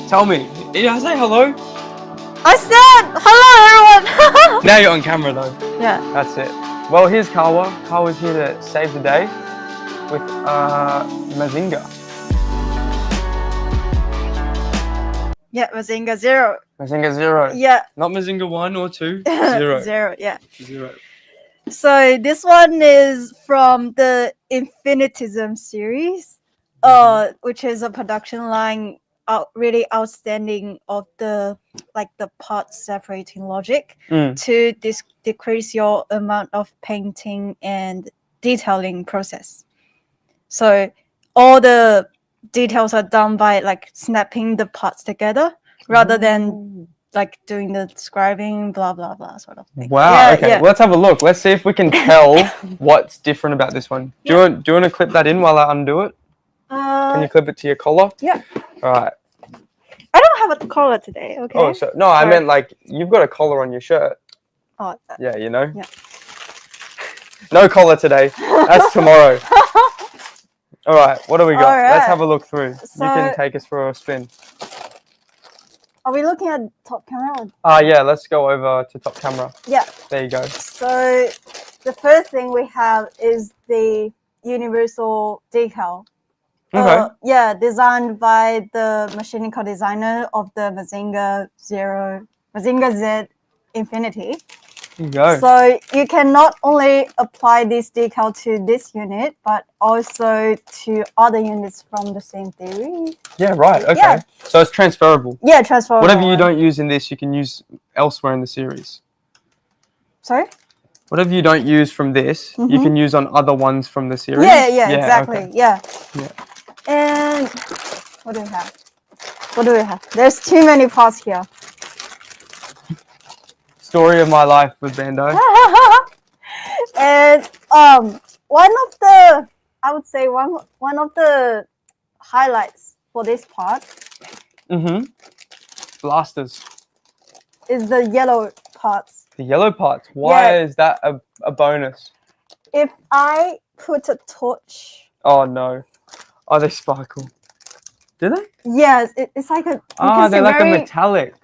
Tell me. Did I say hello? I said hello, everyone. Now you're on camera though. Yeah. That's it. Well, here's Kawa. Kawa's here to save the day with Mazinger. Yeah, Mazinger Zero. Mazinger Zero. Yeah. Not Mazinger 1 or 2. Zero. Zero, yeah. Zero. So this one is from the Infinitism series, which is a production line really outstanding of the part separating logic to decrease your amount of painting and detailing process. So all the details are done by like snapping the parts together rather than like doing the scribing, blah blah blah sort of thing. Wow. Yeah, okay. yeah. Well, let's have a look. Let's see if we can tell what's different about this one. Do you want to clip that in while I undo it? Can you clip it to your collar? Yeah. All right. I don't have a collar today. Okay. Oh, so no, I meant like you've got a collar on your shirt. Oh. Yeah, you know. Yeah. No collar today. That's tomorrow. All right. What do we got? All right. Let's have a look through. So, you can take us for a spin. Are we looking at top camera? Yeah. Let's go over to top camera. Yeah. There you go. So the first thing we have is the universal decal. Okay. Designed by the mechanical designer of the Mazinger Z Infinity. There you go. So you can not only apply this decal to this unit, but also to other units from the same theory. Yeah, right. Okay. Yeah. So it's transferable. Yeah, transferable. Whatever you don't use in this, you can use elsewhere in the series. Sorry? Whatever you don't use from this, you can use on other ones from the series. Yeah, exactly. Okay. Yeah. And what do we have? There's too many parts here. Story of my life with Bandai. And one of the highlights for this part Blasters. is the yellow parts. The yellow parts. Why is that a bonus? If I put a torch. Oh no. Oh, they sparkle. Do they? Yes, it's like a. They're like a metallic.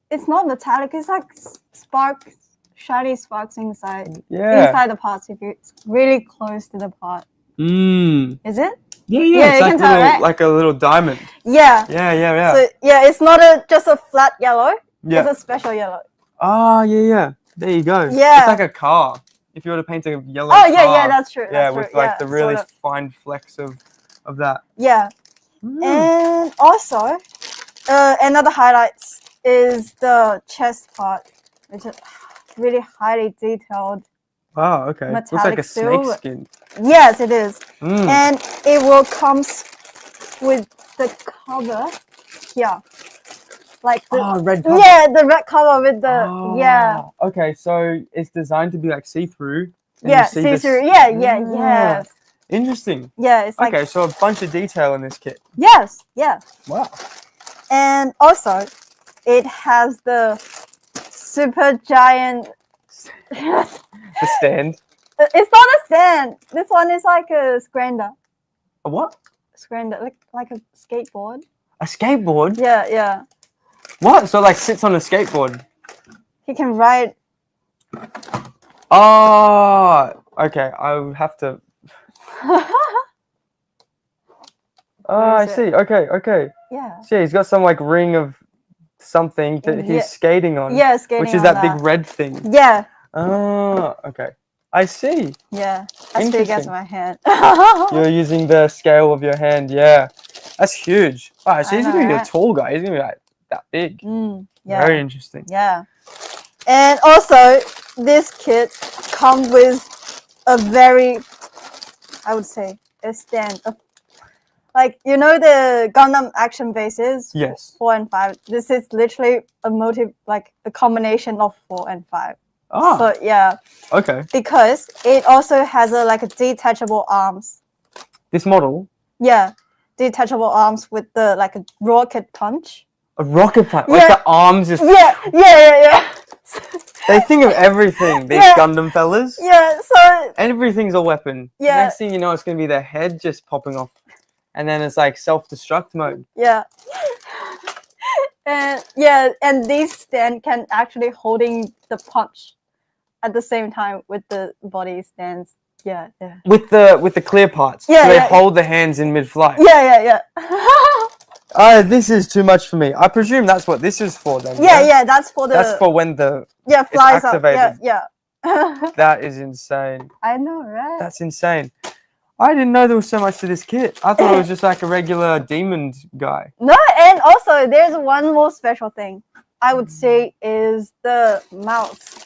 It's not metallic. It's like sparks, shiny sparks inside. Yeah. Inside the parts, if it's really close to the part. Is it? Yeah. It's like a little diamond. Yeah. Yeah. So it's not just a flat yellow. Yeah. It's a special yellow. Oh yeah. There you go. Yeah. It's like a car. If you were to paint a yellow car. Oh yeah, that's true. Yeah, with like the really fine flecks of that. Yeah. And also, another highlight is the chest part, which is really highly detailed. Wow, okay. Looks like a snake skin. Yes, it is. And it will come with the cover here. Like the red cover. Yeah, the red cover with the Okay, so it's designed to be like see-through. Yeah, see-through. Yeah. Interesting. Yeah, it's like okay, so a bunch of detail in this kit. Yes, yeah. Wow. And also, it has the super giant. The stand. It's not a stand. This one is like a scrander. A what? Scrander, like a skateboard. A skateboard? Yeah. What? So like sits on a skateboard? He can ride. Oh, okay. I would have to. I see. Okay. Yeah. See, he's got some like ring of something that he's skating on. Yeah, skating which is on that big red thing. Yeah. Oh, okay. I see. Yeah. I speak as my hand. You're using the scale of your hand. Yeah. That's huge. Wow, so he's going to be a tall guy. He's going to be like that big. Yeah. Very interesting. Yeah. And also, this kit comes with a very, I would say, a stand. Like, you know the Gundam action bases? Yes. 4 and 5. This is literally a combination of 4 and 5. Oh. So, yeah. Okay. Because it also has a detachable arms. This model? Yeah. Detachable arms with the, a rocket punch. A rocket punch? Like the arms is... Yeah. They think of everything, these Gundam fellas. Yeah, so... Everything's a weapon. Yeah. Next thing you know, it's going to be their head just popping off. And then it's like self-destruct mode. Yeah. And yeah, and these stand can actually holding the punch at the same time with the body stands. Yeah. With the clear parts. Yeah, so they yeah. hold the hands in mid-flight. Yeah. This is too much for me. I presume that's what this is for then. Yeah, that's for the That's for when the flies it's activated. up. Yeah. That is insane. I know, right? That's insane. I didn't know there was so much to this kit. I thought it was just like a regular demon guy. No, and also there's one more special thing I would say is the mouse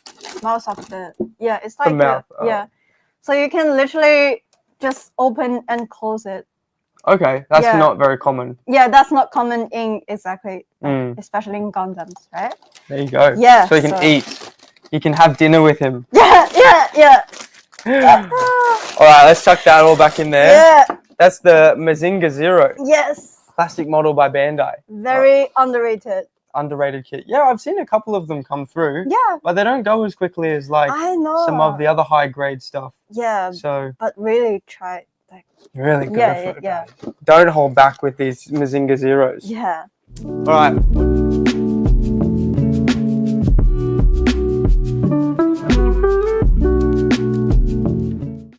of the it's like The mouth. so you can literally just open and close it. Okay, that's not very common. Yeah, that's not common in especially in Gundams, right? There you go. Yeah, So you can eat. You can have dinner with him. Yeah. All right, let's chuck that all back in there. Yeah. That's the Mazinger Zero. Yes. Classic model by Bandai. Very underrated. Underrated kit. Yeah, I've seen a couple of them come through. Yeah. But they don't go as quickly as like some of the other high grade stuff. Yeah. So. But really try. Really good. Yeah. Don't hold back with these Mazinger Zeros. Yeah. All right.